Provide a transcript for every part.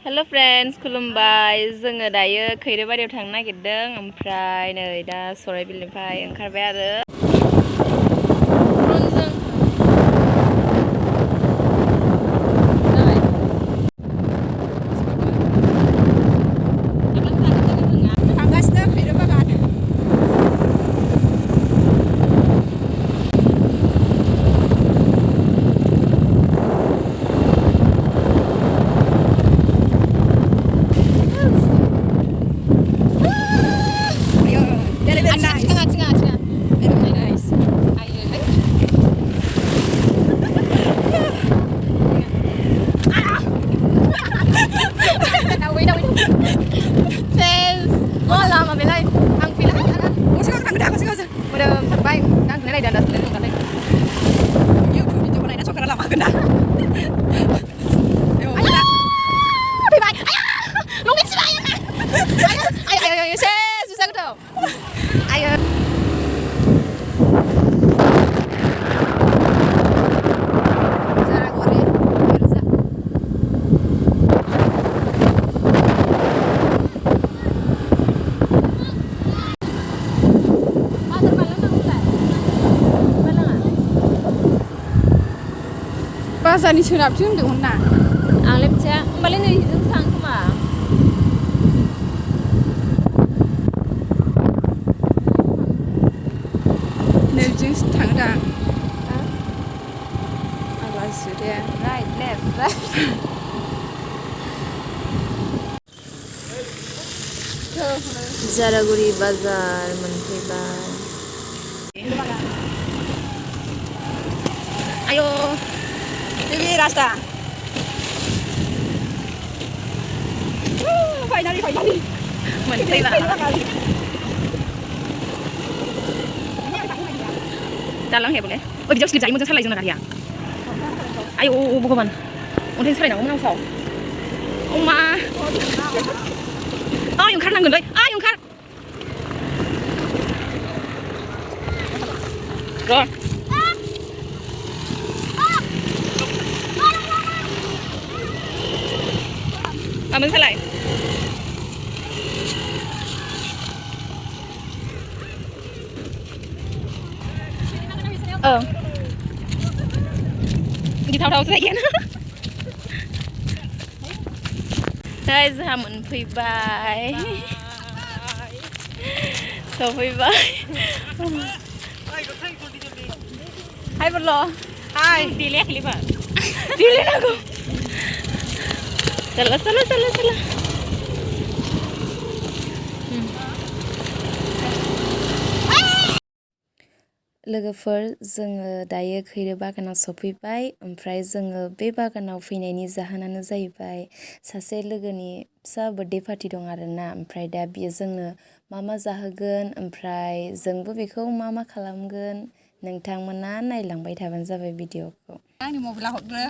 Hello friends, खुलुमबाय जोङो दायो खैरोबारियाव थांनो नागिरदों ओमफ्राय नै दा सराइबिलनिफ्राय ओंखारबाय आरो थांगासिनो खैरो बागान बाजारनि सोनाबथिं होनदोंमोन ना आंलाय मिथिया होमबालाय नै जों थां खोमा नैजोंसो थाङो दा आलासि दे राइट लेफ्ट जारागुरि बाजार मोनफैबाय आयो ini rasa. Finally. Menteri lah. Dalang ya boleh. Oh di jauh sedikit, mau salah jangan dia. Ayo, bukan. Untuk salah nak, mau nak saw. Oma. Ah, yung kar nanggun doi. Ah, yung kar. Rồi. Mình sẽ lại đi thâu sẽ vậy đây giờ mình phi bài sao phi bài hai vật lò hai đi lẹ clip à đi lẹ nào cô चलो लोगोफोर जोङो दायो खैरो बागानाव सफैबाय ओमफ्राय जोङो बे बागानाव फैनायनि जाहोनानो जाहैबाय सासे लोगोनि फिसा बर्थडे पार्टी दं आरोना ओमफ्राय दा बियो जोंनो मा जाहोगोन ओमफ्राय जोंबो बेखौ मा खालामगोन नोंथांमोना नायलांबाय थाबानो जाबाय भिडिअखौ आंनि मबाइलाव हरदो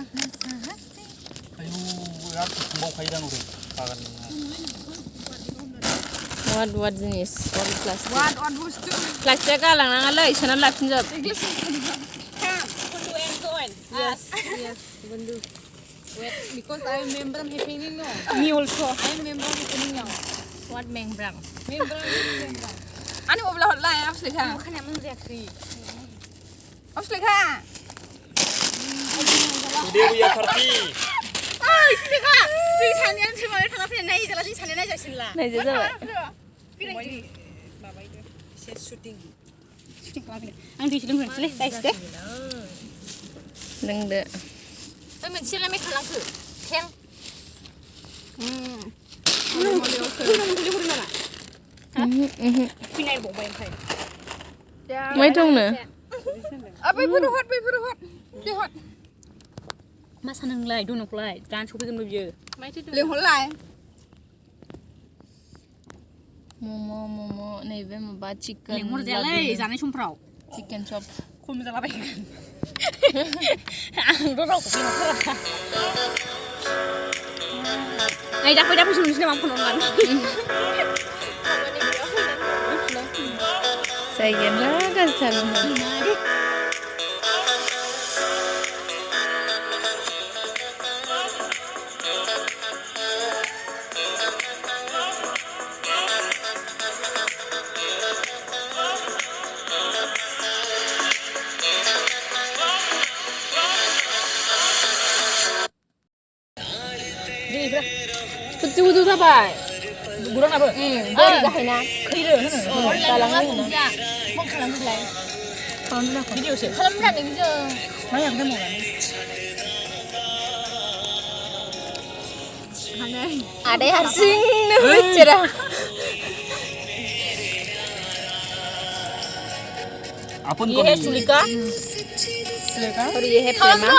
What jenis? What plastik? What bustu? Plastik galang nangalay, sana lapin job. Yes. Bundu. Wait, because I remember happening no. Me also. I remember happening no. What membrang? Membrang. Ani mau belah hotline, apa SULEKHA? Bukan yang menreaksi. Apa SULEKHA? Dia punya party. SULEKHA, जों सानैयानो थेमायाव थांना फैनानै नाय जेला जों सानैया नायजासिनला नायजा जाबाय माबायदि एसे शुटिं खालामनो आं दैसो लोंनोसैलै दाइस दे लोंदो ओइ मोनसेलाय मै खालामखो खें फैनाय बावबाय ओमफ्राय मै दंनो बैफोर हट दे हट मा सानोंलाय दनखौलाय दान सफैगोनबो बियो लेंहरलाय मम' नैबे माबा चिकेन लेंहरजायालै जानाय समफ्राव चिकेन चप खम जालाबायगोन आंथ' रावखौ लेंहरथारा नै दा फैसनोसै नामा फन हरनानै जायगायानो गाज्रिथार गोजौ जाबाय गुरानाबो बोरै गाहायना खैरो होनो गालांनो फन खालामलाय खालामनो भिडिअसो खालामनानै जों माया आंदा मावनानै आदाय हारसिंनो मिथिरा अपन ये है सुलेखा और ये है प्रेमा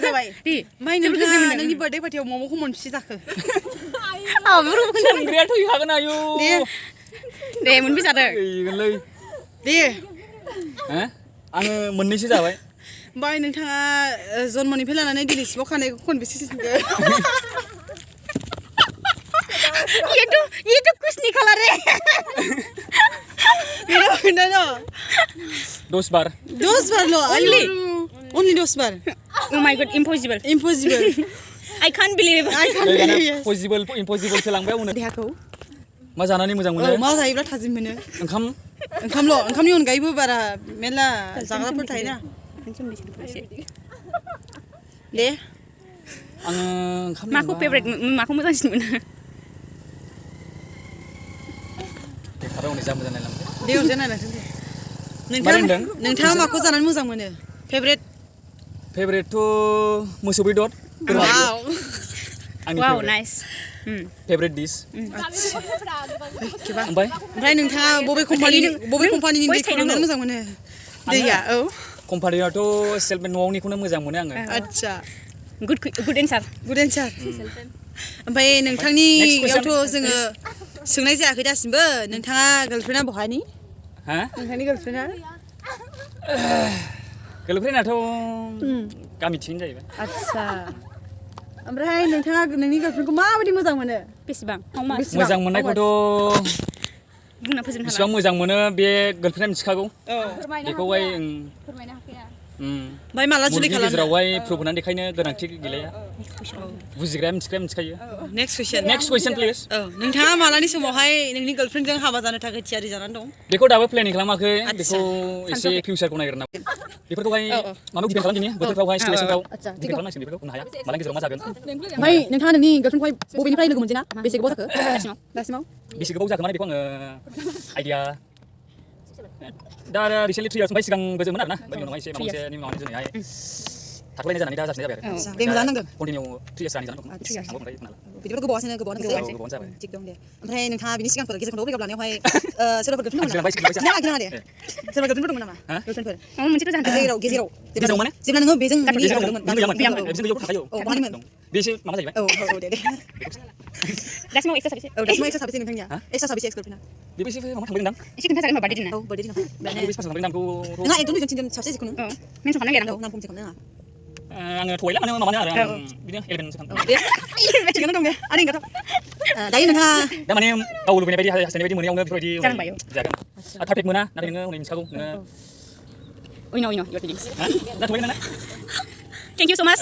जाबाय ओमफ्राय नोंथाङा नोंनि बार्थडे पार्टियाव मम'खौ मोनबेसे जाखो संग्राया थैखागोन आयु दे मोनबेसे जादों थैगोनलै दे आङो मोननैसो जाबाय ओमफ्राय नोंथाङा जन्मनिफ्राय लानानै दिनैसिमाव खानायखौ खनबेसे सिनखो ये तो कुछ नहीं खला रे no 10 बार 10 बार लो only 10 बार oh my god impossible I can't believe possible impossible so लांबाय उनाव देहाखौ मा जानानै मोजां मोनो मा जायोब्ला थाजिम मोनो ओंखामल' ओंखामनि अनगायैबो बारा मेला जाग्राफोर थायोना दे आङो ओंखाम माखौ फेभरेट माखौ मोजांसिन मोनो देखाराव नै जा मोजां नायलांबाय दे अरजाय नायलांदों नोंथाङा माखौ जानानै मोजां मोनो फेभरेटथ' मोसौ बेदर वाव नाइस फेभरेट डिश ओमफ्राय नोंथाङा बबे कम्पानिनि दैखौ लोंनानै मोजां मोनो दैया कम्पानियाथ' सेल्फमेड न'आवनिखौनो मोजां मोनो आङो आच्छा गुड एन्सार ओमफ्राय नोंथांनियावथ' जोङो सोंनाय जायाखै दासिमबो नोंथाङा गार्लफ्रेन्डआ बहानि नोंथांनि गार्लफ्रेन्डआथ' गामिथिंनो जाहैबाय आच्छा ओमफ्राय नोंथाङा नोंनि गार्लफ्रेन्डखौ माबायदि मोजां मोनो बेसेबां मोजां मोननायखौथ' बुंना फोजोबनो बेसेबां मोजां मोनो बे गार्लफ्रेन्डआ मिथिखागौ बेखौहाय फोरमायनो हाखाया ओमफ्राय माला जुलि खालामनो गेजेरावहाय प्रुभ होनानै देखायनो गोनांथि गैलाया बुजिग्राया मिथिखायो नेक्स्ट कुइसन प्लिज नोंथाङा मालानि समावहाय नोंनि गार्लफ्रेन्डजों हाबा जानो थाखाय थियारि जानानै दं बेखौ दाबो प्लेनिं खालामाखै बेखौ एसे फिउचारखौ नागिरनांगौ बेफोरखौहाय माबायाव डिपेन्ड खालामदिनि बोथोरफ्रावहाय सिचुवेसनफ्राव डिपेन्ड खालामनांसिगोन बेफोरखौ बुंनो हाया मालानि गेजेराव मा जागोन ओमफ्राय नोंथाङा नोंनि गार्लफ्रेन्डखौहाय बबेनिफ्राय लोगो मोनजेना बेसे गोबाव जाखो दासिमाव बेसे गोबाव जाखो माने बेखौ आङो आइडिया दा रिसेन्टलि 3 इयार्स सिगांबो जोंमोन आरोना बेनि उनावहाय एसे माबा मोनसेनि माबानि जोंहाय थाथ'लायनाय जानानै दा जाफिननाय जाबाय आरो दे मोजां नांदों कन्टिनिउ 3 इयार्स जानानै दं आंबो ओमफ्राय बिदिबा गोबावानो जाबाय थिग दं दे ओमफ्राय नोंथाङा बिनि सिगांफोर गेजेर खन्दआव ब्रेकआप लानायावहाय सोरबाफोर गार्लफ्रेन्ड दंमोन नामा दे सोरबा गार्लफ्रेन्ड दंमोन नामा गार्लफ्रेन्डफोर मोनसेखौ जानो गेजेराव माने जेब्ला नोङो बेजों बेसे माबा जाहैबाय दे दासिमाव एक्सट्रा साबेसे दासिमाव एक्सट्रा साबेसे नोंथांनिया एक्सट्रा साबेसे एक्स गार्लफ्रेन्डआ बेसे माबा थांबाय दां एसे खोन्थाजागोन बार्थडे दिना बार्थडे दिनाव बेसे पास थांबाय दांखौ नोंहा एकदम दुइजन तिनजन साबेसे जिखुनु मेनसन खालामनो नागिरा नाम खमसे खालामनो आङो थगायला माने माबानो आरो बिदिनो 11 सेकेन्ड थिगानो दं दे आरो इंगाथ' दायो नोंहा दा माने गाव लुबैनाय बायदि हास्थायनाय बायदि मोनैयावनो बेफोरबायदि जागोन पारफेक्ट मोना नाथाय नोङो हनै मिथिखागौ नोङो उइनो your feelings दा थगायला ना थेंक इउ स' माच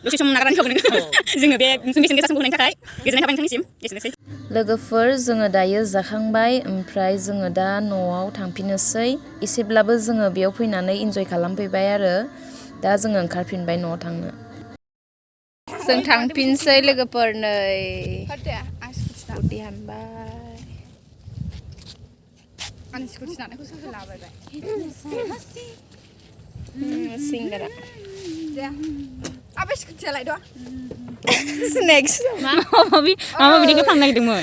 दसे सम नागारनानै होबाय नोङो जोङो बे बेसेन गोसा समखौ होनायनि थाखाय गोजोननाय थाबाय नोंथांनिसिम एसेनोसै लोगोफोर जोङो दायो जाखांबाय ओमफ्राय जोङो दा न'आव थांफिननोसै एसेब्लाबो जोङो बेयाव फैनानै इन्जय खालामफैबाय आरो दा जोङो ओंखारफिनबाय न'आव थांनो जों थांफिनसै लोगोफोर नै स्कुटि हानबाय आंनि स्कुटि लानायखौ सोरखौ लाबायबाय सिंगारा आबे स्कुटियालाय दं स्नेक्स माबा बिदिखौ फाननो नागिरदोंमोन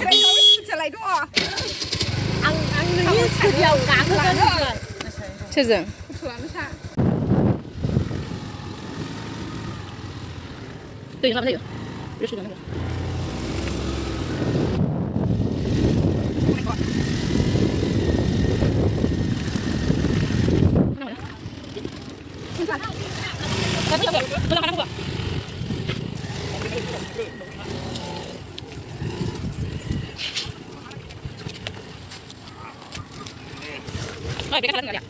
स्कुटियालाय दङ आं नोंनि स्कुटियाव गाखोगोन सोरजों दै nggak bisa ya terus sudah nggak Nggak, dia kan nggak ya.